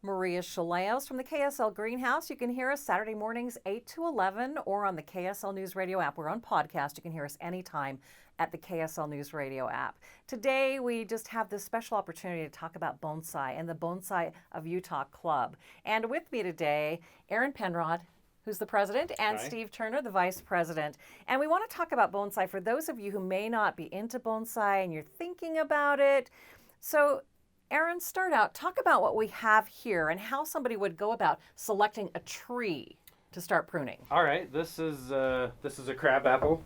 Maria Chaleos from the KSL Greenhouse. You can hear us Saturday mornings 8 to 11 or on the KSL News Radio app. We're on podcast. You can hear us anytime at the KSL News Radio app. Today, we just have this special opportunity to talk about bonsai and the Bonsai of Utah Club. And with me today, Aaron Penrod, who's the president, and Hi. Steve Turner, the vice president. And we want to talk about bonsai for those of you who may not be into bonsai and you're thinking about it. So, Aaron, start out. Talk about what we have here and how somebody would go about selecting a tree to start pruning. All right, this is a crabapple.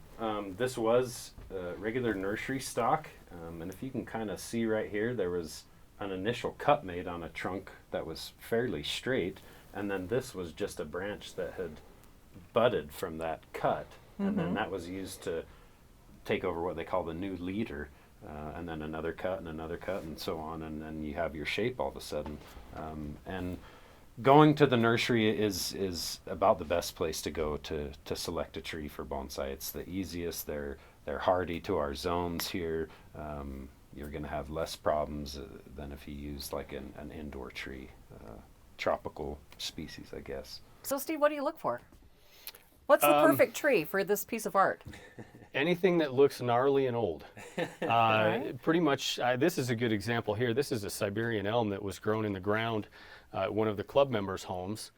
This was regular nursery stock, and if you can kind of see right here, there was an initial cut made on a trunk that was fairly straight, and then this was just a branch that had budded from that cut, and then that was used to take over what they call the new leader. And then another cut and so on, and then you have your shape all of a sudden. And going to the nursery is about the best place to go to select a tree for bonsai. It's the easiest. They're hardy to our zones here. You're going to have less problems than if you use like an indoor tree, tropical species, I guess. So, Steve, what do you look for? What's the perfect tree for this piece of art? Anything that looks gnarly and old. Right. Pretty much, this is a good example here. This is a Siberian elm that was grown in the ground at one of the club members' homes.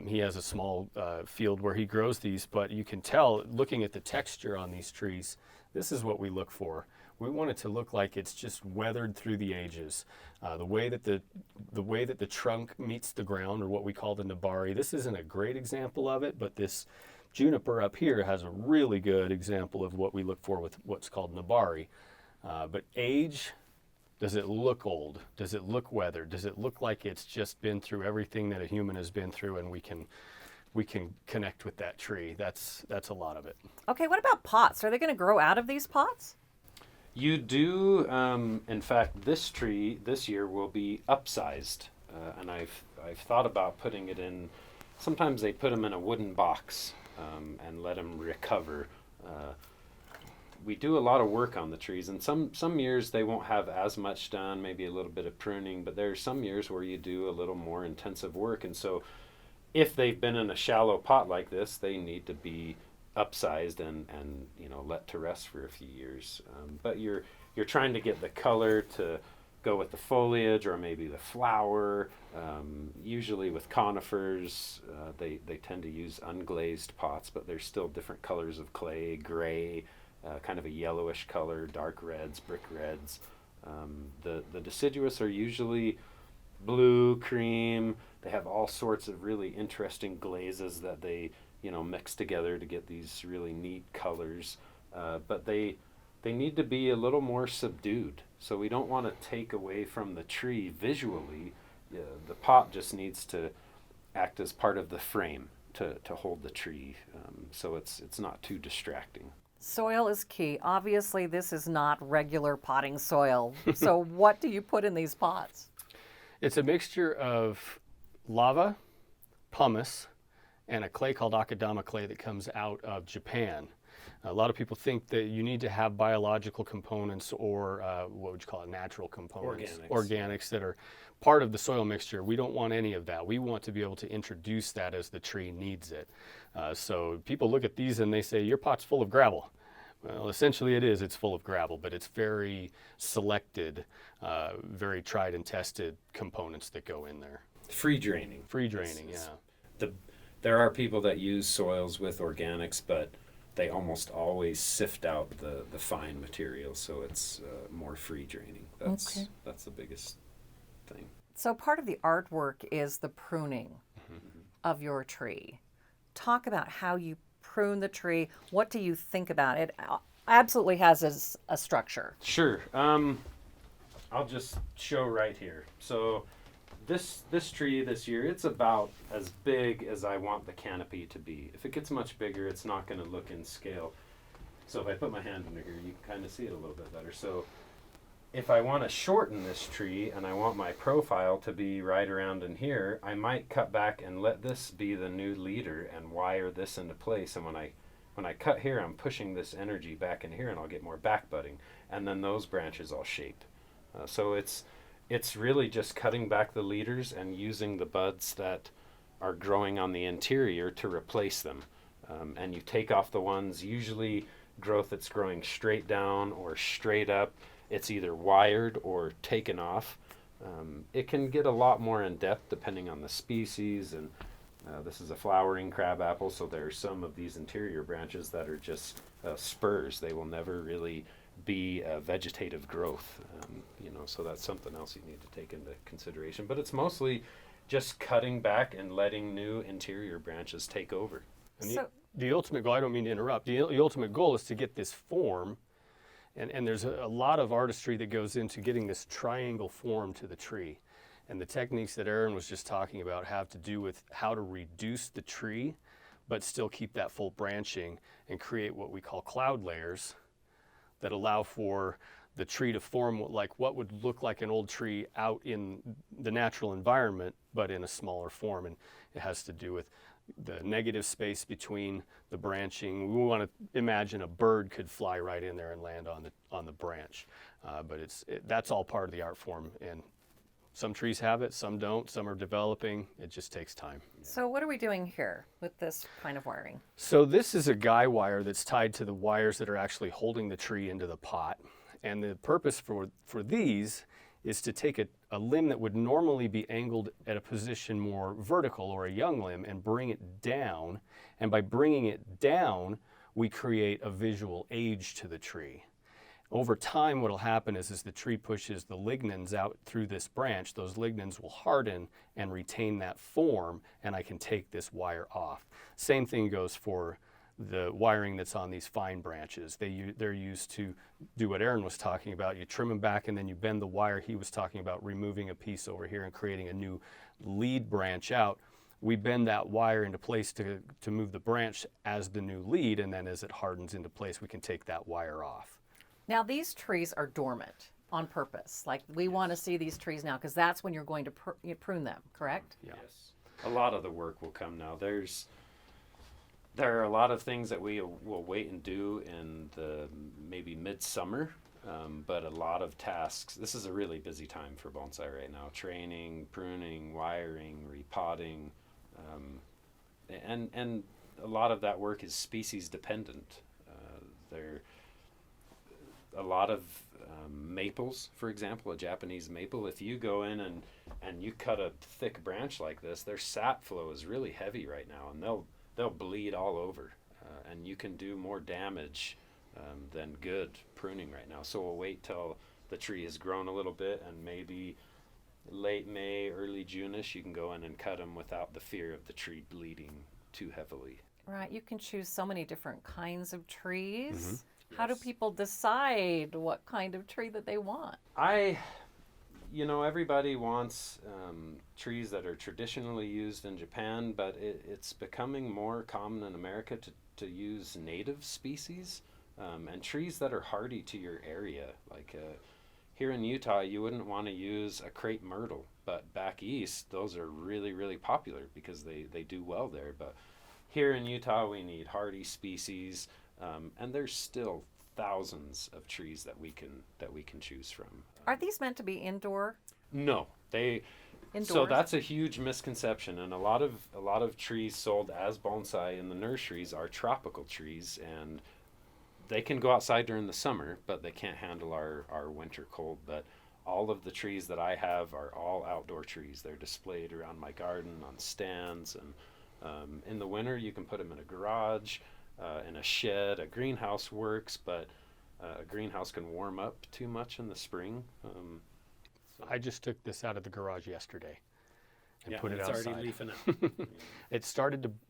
He has a small field where he grows these, but you can tell, looking at the texture on these trees, this is what we look for. We want it to look like it's just weathered through the ages. The way that the trunk meets the ground, or what we call the nabari. This isn't a great example of it, but this juniper up here has a really good example of what we look for with what's called nabari. But age, does it look old? Does it look weathered? Does it look like it's just been through everything that a human has been through, and we can connect with that tree? That's a lot of it. Okay, what about pots? Are they going to grow out of these pots? You do, in fact, this tree this year will be upsized, and I've thought about putting it in. Sometimes they put them in a wooden box and let them recover. We do a lot of work on the trees, and some years they won't have as much done, maybe a little bit of pruning, but there are some years where you do a little more intensive work, and so if they've been in a shallow pot like this, they need to be upsized and let to rest for a few years. But you're trying to get the color to go with the foliage or maybe the flower. Usually with conifers, they tend to use unglazed pots, but there's still different colors of clay, gray, kind of a yellowish color, dark reds, brick reds. The deciduous are usually blue, cream. They have all sorts of really interesting glazes that they mix together to get these really neat colors. But they need to be a little more subdued. So we don't want to take away from the tree visually. The pot just needs to act as part of the frame to hold the tree, so it's not too distracting. Soil is key. Obviously, this is not regular potting soil. So what do you put in these pots? It's a mixture of lava, pumice, and a clay called akadama clay that comes out of Japan. A lot of people think that you need to have biological components or what would you call it, natural components, organics that are part of the soil mixture. We don't want any of that. We want to be able to introduce that as the tree needs it. So people look at these and they say, your pot's full of gravel. Well, essentially it is. It's full of gravel, but it's very selected, very tried and tested components that go in there. Free draining. Free draining, yeah. There are people that use soils with organics, but they almost always sift out the fine material, so it's more free draining. That's the biggest thing. So part of the artwork is the pruning of your tree. Talk about how you prune the tree. What do you think about it? Absolutely has a structure. Sure. I'll just show right here. So this tree this year, it's about as big as I want the canopy to be. If it gets much bigger, it's not going to look in scale. So if I put my hand under here, you can kind of see it a little bit better. So if I want to shorten this tree and I want my profile to be right around in here, I might cut back and let this be the new leader and wire this into place. And when I cut here, I'm pushing this energy back in here, and I'll get more back budding. And then those branches I'll shape. So it's it's really just cutting back the leaders and using the buds that are growing on the interior to replace them. And you take off the ones, usually growth that's growing straight down or straight up. It's either wired or taken off. It can get a lot more in depth depending on the species, and this is a flowering crabapple, so there are some of these interior branches that are just spurs. They will never really be a vegetative growth, so that's something else you need to take into consideration. But it's mostly just cutting back and letting new interior branches take over. And the ultimate goal, I don't mean to interrupt, the ultimate goal is to get this form, and there's a lot of artistry that goes into getting this triangle form to the tree. And the techniques that Aaron was just talking about have to do with how to reduce the tree, but still keep that full branching and create what we call cloud layers that allow for the tree to form like what would look like an old tree out in the natural environment, but in a smaller form. And it has to do with the negative space between the branching. We want to imagine a bird could fly right in there and land on the branch, but that's all part of the art form. And some trees have it, some don't, some are developing. It just takes time. So what are we doing here with this kind of wiring? So this is a guy wire that's tied to the wires that are actually holding the tree into the pot. And the purpose for these is to take a limb that would normally be angled at a position more vertical, or a young limb, and bring it down. And by bringing it down, we create a visual age to the tree. Over time, what will happen is as the tree pushes the lignins out through this branch, those lignins will harden and retain that form, and I can take this wire off. Same thing goes for the wiring that's on these fine branches. They're used to do what Aaron was talking about. You trim them back and then you bend the wire. He was talking about removing a piece over here and creating a new lead branch out. We bend that wire into place to move the branch as the new lead, and then as it hardens into place, we can take that wire off. Now these trees are dormant on purpose. Like we want to see these trees now because that's when you're going to prune them, correct? Yeah. Yes. A lot of the work will come now. There are a lot of things that we will wait and do in the maybe midsummer, but a lot of tasks. This is a really busy time for bonsai right now. Training, pruning, wiring, repotting, and a lot of that work is species dependent. A lot of maples, for example, a Japanese maple, if you go in and you cut a thick branch like this, their sap flow is really heavy right now, and they'll bleed all over, and you can do more damage than good pruning right now. So we'll wait till the tree has grown a little bit, and maybe late May, early June-ish, you can go in and cut them without the fear of the tree bleeding too heavily. Right. You can choose so many different kinds of trees. Mm-hmm. How do people decide what kind of tree that they want? Everybody wants trees that are traditionally used in Japan, but it's becoming more common in America to use native species and trees that are hardy to your area. Like here in Utah, you wouldn't want to use a crepe myrtle, but back east, those are really, really popular because they do well there. But here in Utah, we need hardy species. And there's still thousands of trees that we can choose from. Are these meant to be indoor? No, Indoors? So that's a huge misconception, and a lot of trees sold as bonsai in the nurseries are tropical trees, and they can go outside during the summer, but they can't handle our winter cold. But all of the trees that I have are all outdoor trees. They're displayed around my garden on stands, and in the winter you can put them in a garage. In a shed. A greenhouse works, but a greenhouse can warm up too much in the spring. I just took this out of the garage yesterday and put it it's outside. already leafing up.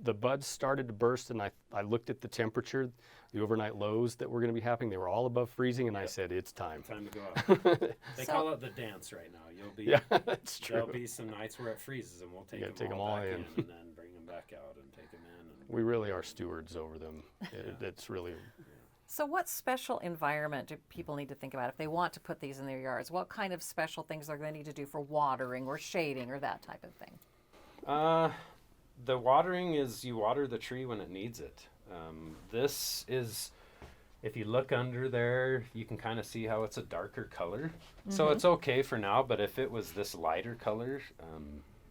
The buds started to burst, and I looked at the temperature, the overnight lows that were going to be happening. They were all above freezing, and I said, it's time. Time to go out. They call it the dance right now. Yeah, that's true. There'll be some nights where it freezes, and we'll take them all back in and then bring them back out and take them in. We really are stewards over them. It's really... So what special environment do people need to think about if they want to put these in their yards? What kind of special things are they need to do for watering or shading or that type of thing? The watering is you water the tree when it needs it. This is if you look under there, you can kind of see how it's a darker color. So it's okay for now, but if it was this lighter color,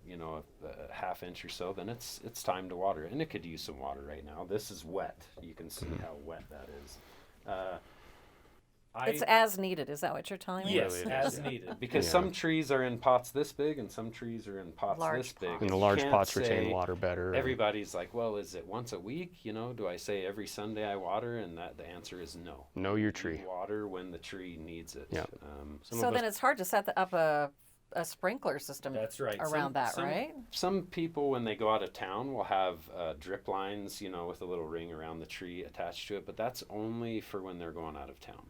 you know, a half inch or so, then it's time to water. And it could use some water right now. This is wet. You can see how wet that is. It's as needed. Is that what you're telling me? Yes, as needed. Because some trees are in pots this big and some trees are in pots Large this big. pots. And the large pots retain water better. Everybody's like, well, is it once a week? You know, do I say every Sunday I water? And the answer is no. Know your tree. You water when the tree needs it. Yeah. So then it's hard to set up a sprinkler system That's right. around right? Some people, when they go out of town, will have drip lines, you know, with a little ring around the tree attached to it, but that's only for when they're going out of town.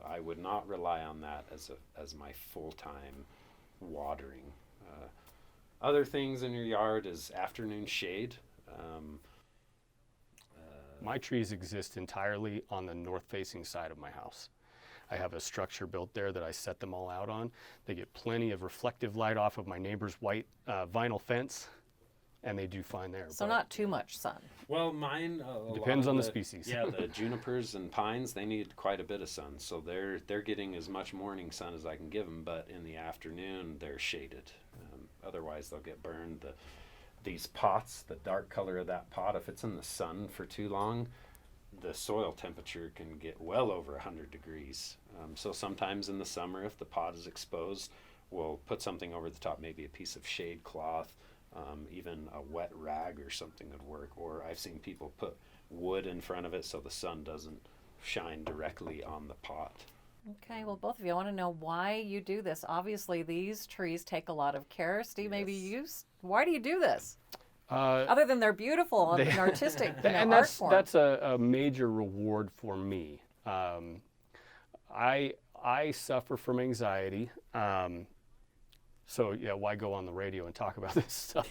I would not rely on that as my full-time watering. Other things in your yard is afternoon shade. My trees exist entirely on the north-facing side of my house. I have a structure built there that I set them all out on. They get plenty of reflective light off of my neighbor's white vinyl fence, and they do fine there. So not too much sun. Well, mine depends on the species. Yeah, the junipers and pines, they need quite a bit of sun, so they're getting as much morning sun as I can give them. But in the afternoon, they're shaded. Otherwise, they'll get burned. These pots, the dark color of that pot, if it's in the sun for too long, the soil temperature can get well over 100 degrees. So sometimes in the summer, if the pot is exposed, we'll put something over the top, maybe a piece of shade cloth. Even a wet rag or something would work. Or I've seen people put wood in front of it so the sun doesn't shine directly on the pot. Okay, well, both of you, I want to know why you do this. Obviously, these trees take a lot of care. Steve, maybe why do you do this? Other than they're beautiful and artistic and art form. that's a major reward for me. I suffer from anxiety. So yeah, why go on the radio and talk about this stuff?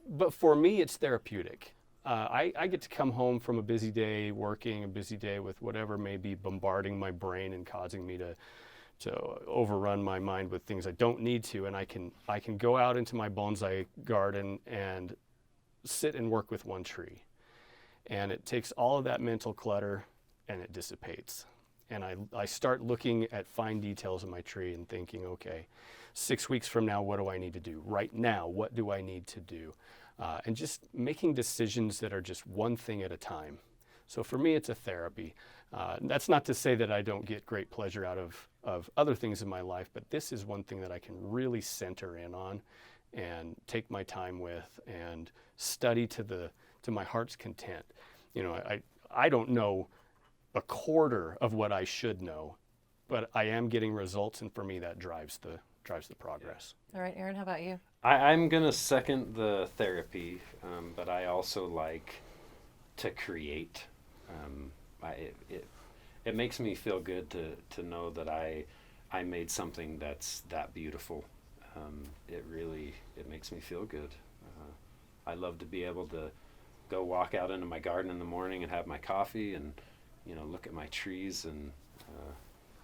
But for me, it's therapeutic. I get to come home from a busy day working, a busy day with whatever may be bombarding my brain and causing me to overrun my mind with things I don't need to, and I can go out into my bonsai garden and sit and work with one tree. And it takes all of that mental clutter and it dissipates. And I start looking at fine details of my tree and thinking, okay, 6 weeks from now, what do I need to do? Right now, what do I need to do? And just making decisions that are just one thing at a time. So for me, it's a therapy. That's not to say that I don't get great pleasure out of other things in my life, but this is one thing that I can really center in on and take my time with and study to my heart's content. You know, I don't know a quarter of what I should know, but I am getting results, and for me that drives the progress. All right, Aaron, how about you? I'm gonna second the therapy, but I also like to create. It makes me feel good to know that I made something that's that beautiful. It makes me feel good. I love to be able to go walk out into my garden in the morning and have my coffee and look at my trees, and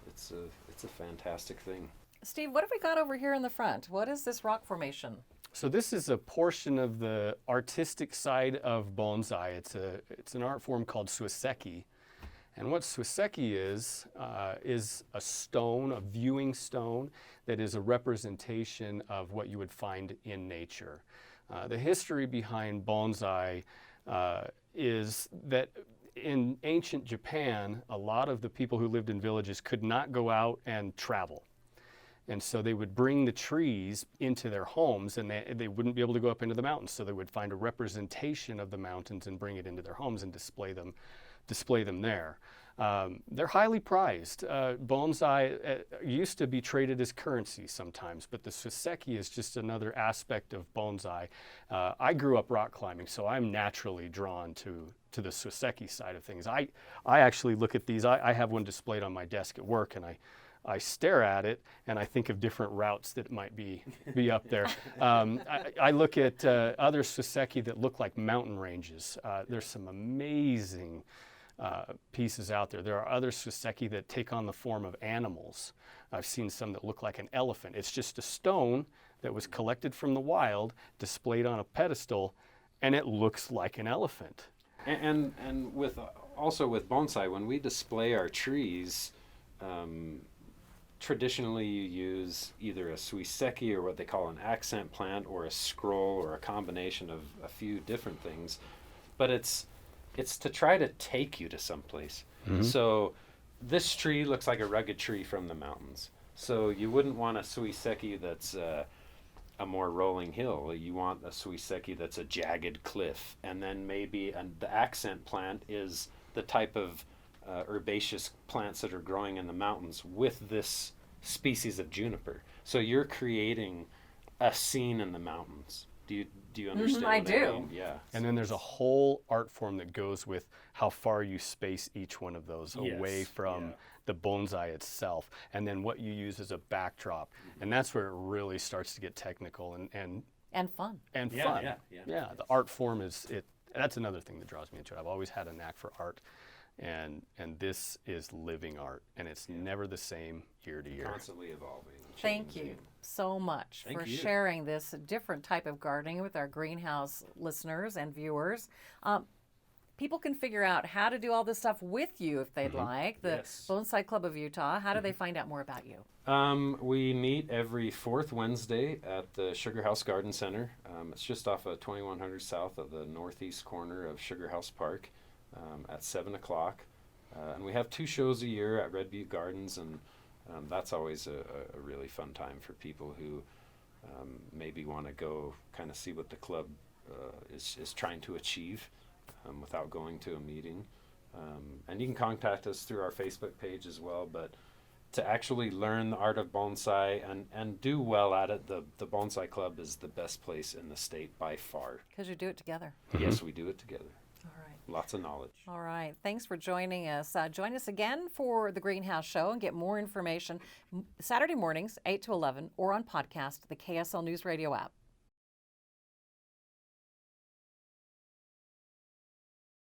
it's a fantastic thing. Steve, what have we got over here in the front? What is this rock formation? So this is a portion of the artistic side of bonsai. It's an art form called suiseki. And what suiseki is a stone, a viewing stone, that is a representation of what you would find in nature. The history behind bonsai is that in ancient Japan, a lot of the people who lived in villages could not go out and travel. And so they would bring the trees into their homes, and they wouldn't be able to go up into the mountains. So they would find a representation of the mountains and bring it into their homes and display them there. They're highly prized. Bonsai used to be traded as currency sometimes, but the suiseki is just another aspect of bonsai. I grew up rock climbing, so I'm naturally drawn to the suiseki side of things. I actually look at these. I have one displayed on my desk at work, and I stare at it and I think of different routes that might be up there. I look at other suiseki that look like mountain ranges. There's some amazing pieces out there. There are other suiseki that take on the form of animals. I've seen some that look like an elephant. It's just a stone that was collected from the wild, displayed on a pedestal, and it looks like an elephant. And with also with bonsai, when we display our trees, traditionally you use either a suiseki or what they call an accent plant or a scroll or a combination of a few different things, but it's to try to take you to someplace. So this tree looks like a rugged tree from the mountains, so you wouldn't want a suiseki that's a more rolling hill. You want a suiseki that's a jagged cliff, and then maybe the accent plant is the type of herbaceous plants that are growing in the mountains with this species of juniper. So you're creating a scene in the mountains. Do you understand? I what do. I mean? Yeah. And then there's a whole art form that goes with how far you space each one of those away from the bonsai itself, and then what you use as a backdrop. And that's where it really starts to get technical and fun. fun. Yeah. The art form is it. That's another thing that draws me into it. I've always had a knack for art, and this is living art, and it's never the same year to year. Constantly evolving. Thank you changing. so much Thank for you. sharing this different type of gardening with our greenhouse listeners and viewers. People can figure out how to do all this stuff with you if they'd like. The Yes. Bonsai Club of Utah, how do they find out more about you? We meet every fourth Wednesday at the Sugar House Garden Center. It's just off of 2100 south of the northeast corner of Sugar House Park at 7 o'clock. And we have 2 shows a year at Red Butte Gardens, and that's always a really fun time for people who maybe want to go kind of see what the club is trying to achieve without going to a meeting. And you can contact us through our Facebook page as well, but to actually learn the art of bonsai and do well at it, the Bonsai Club is the best place in the state by far. Because you do it together. Yes, we do it together. All right. Lots of knowledge. All right. Thanks for joining us. Join us again for the Greenhouse Show and get more information Saturday mornings, 8 to 11, or on podcast, the KSL News Radio app.